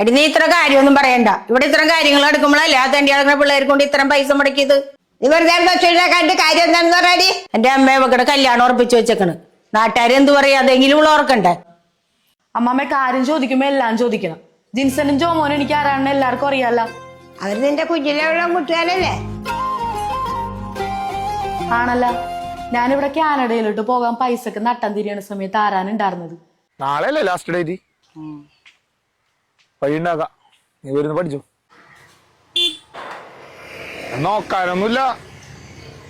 എടി നീ ഇത്ര കാര്യമൊന്നും പറയണ്ട. ഇവിടെ ഇത്തരം കാര്യങ്ങൾ എടുക്കുമ്പോഴല്ലേ ആ തണ്ടി നടക്കുന്ന പിള്ളേർ കൊണ്ട് ഇത്തരം പൈസ മുടക്കിയത്. നീ വെറുതെ കാര്യം എന്താണെന്ന് പറയാടി. എന്റെ അമ്മ ഇവക്കടെ കല്യാണം ഉറപ്പിച്ചു വെച്ചേക്കണ്. നാട്ടുകാർ എന്ത് പറയാ, അതെങ്കിലും ഇവിടെ ഓർക്കണ്ടേ. അമ്മമ്മ കാര്യം ചോദിക്കുമ്പോ എല്ലാം ചോദിക്കണം. ജിൻസനും ജോമോനും എനിക്ക് ആരാണെന്ന് എല്ലാവർക്കും അറിയാലോ. അവർ നിന്റെ കുഞ്ഞിലുള്ള കുട്ടികളല്ലേ? ആണല്ല, ഞാനിവിടെ കാനഡയിലോട്ട് പോകാൻ പൈസക്ക് നട്ടം തിരിയണ സമയത്ത് ആരാനുണ്ടായിരുന്നത്. നാളെ അല്ലേ ലാസ്റ്റ് ഡേറ്റ്? വഴിയുണ്ടാക്കാം, നീ വരുന്ന് പഠിച്ചു. നോക്കാനൊന്നുമില്ല,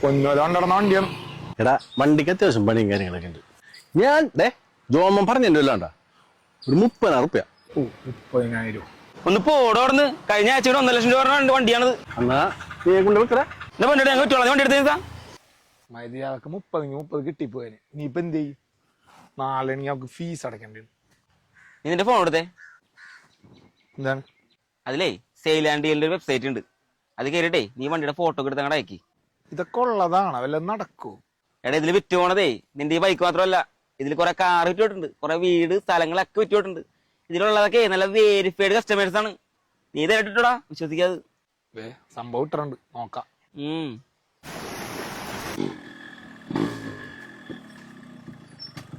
പൊന്നോണ്ടാടുന്ന വണ്ടിയാണ്. എടാ വണ്ടിക്ക് അത്യാവശ്യം പണിയും കാര്യങ്ങളൊക്കെ ഉണ്ട്. ഞാൻ ജോമൻ പറഞ്ഞല്ലോ അല്ലാണ്ട ഒരു 30,000 റുപ്യ. 30,000. ഒന്ന് പോടോർന്ന്. കഴിഞ്ഞ ആഴ്ച 1.5 ലക്ഷം രൂപ വണ്ടിയാണത്. എന്നാ നീ കൊണ്ട് വെക്കടാ. എന്റെ വണ്ടി ഞങ്ങൾ കുറ്റോളാം, വണ്ടി എടുത്താ മര്യാദക്ക് 30 കിട്ടിപ്പോയന്. നീ ഇപ്പൊ എന്ത് ചെയ്യും? നാളെ ഞങ്ങൾക്ക് ഫീസ് അടക്കേണ്ടി. നീ നിന്റെ ഫോൺ എടുത്തേ. എന്താണ്? അതിലേ സെയിൽ ആൻഡ് ഡീലിന്റെ ഒരു വെബ്സൈറ്റ് ഉണ്ട്. അത് കയറിയിട്ടേ നീ വണ്ടിയുടെ ഫോട്ടോ ഒക്കെ എടുത്ത് അങ്ങോട്ട് അയക്കി. ഇതൊക്കെ ഉള്ളതാണ്, വല്ല നടക്കൂ? എടാ ഇതിൽ വിറ്റ് പോണതേ നിന്റെ ഈ ബൈക്ക് മാത്രമല്ല, ഇതിൽ കുറെ കാർ വിറ്റോട്ടുണ്ട്, കുറെ വീട് സ്ഥലങ്ങളൊക്കെ വിറ്റോട്ടുണ്ട്. ഇതിലുള്ളതൊക്കെ നല്ല വേരിഫൈഡ് കസ്റ്റമേഴ്സ് ആണ്. നീ ഇത് കേട്ടിട്ടോടാ, വിശ്വസിക്കാത്. സംഭവം ഇട്ടുണ്ട്, നോക്കാം.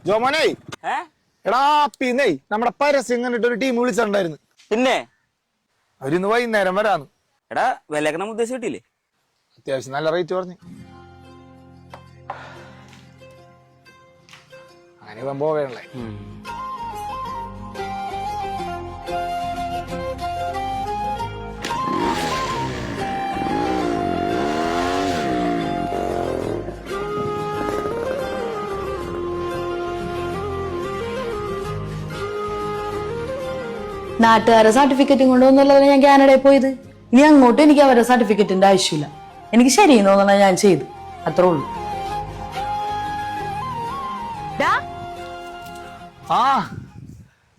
ജോമോനെ, എടാ പിന്നെ നമ്മുടെ പരസ്യം കണ്ടിട്ട് ഒരു ടീം വിളിച്ചിട്ടുണ്ടായിരുന്നു. പിന്നെ അവരിന്ന് വൈകുന്നേരം വരാന്ന്. എടാ വിലയൊക്കെ നമ്മൾ ഉദ്ദേശിച്ച് കിട്ടിയില്ലേ? അത്യാവശ്യം നല്ല റേറ്റ് പറഞ്ഞു. അങ്ങനെ ഇവൻ പോവേണല്ലേ. നാട്ടുകാരെ സർട്ടിഫിക്കറ്റും കൊണ്ടൊന്നുമല്ല ഞാൻ കാനഡയിൽ പോയത്. ഇനി അങ്ങോട്ടും എനിക്ക് അവരുടെ സർട്ടിഫിക്കറ്റിന്റെ ആവശ്യമില്ല. എനിക്ക് ശരിയെന്ന് തോന്നണ ഞാൻ ചെയ്തു, അത്രേ ഉള്ളൂ. ആ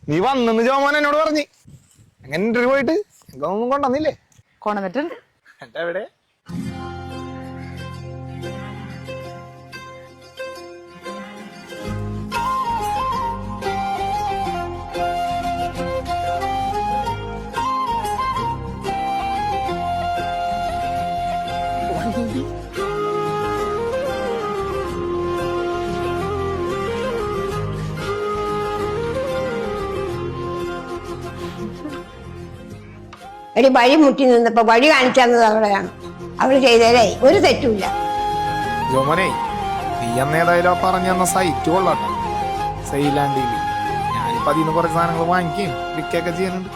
നീ വന്നെന്ന് ജോമോൻ എന്നോട് പറഞ്ഞു. എങ്ങനെ ഇന്റർവ്യൂ പോയിട്ട് ഒന്നും കൊണ്ടുവന്നില്ലേ? കൊണ്ടുവന്നിട്ടുണ്ട്. എന്റെ എവിടെ? എടി വഴി മുട്ടി നിന്നപ്പോ വഴി കാണിച്ചു തന്നത് അവളെയാണ്. അവള് ചെയ്തേലേ ഒരു തെറ്റുമില്ല. ജോമോനെ, നീ എന്നേതായാലും പറഞ്ഞു തന്ന സൈറ്റ് കൊള്ളാട്ടോ, സെയിലാൻഡിൽ. ഞാനിപ്പോ അതിൽ നിന്ന് കുറച്ച് സാധനങ്ങൾ വാങ്ങിക്കുകയും വിൽക്കുകയൊക്കെ ചെയ്യുന്നുണ്ട്.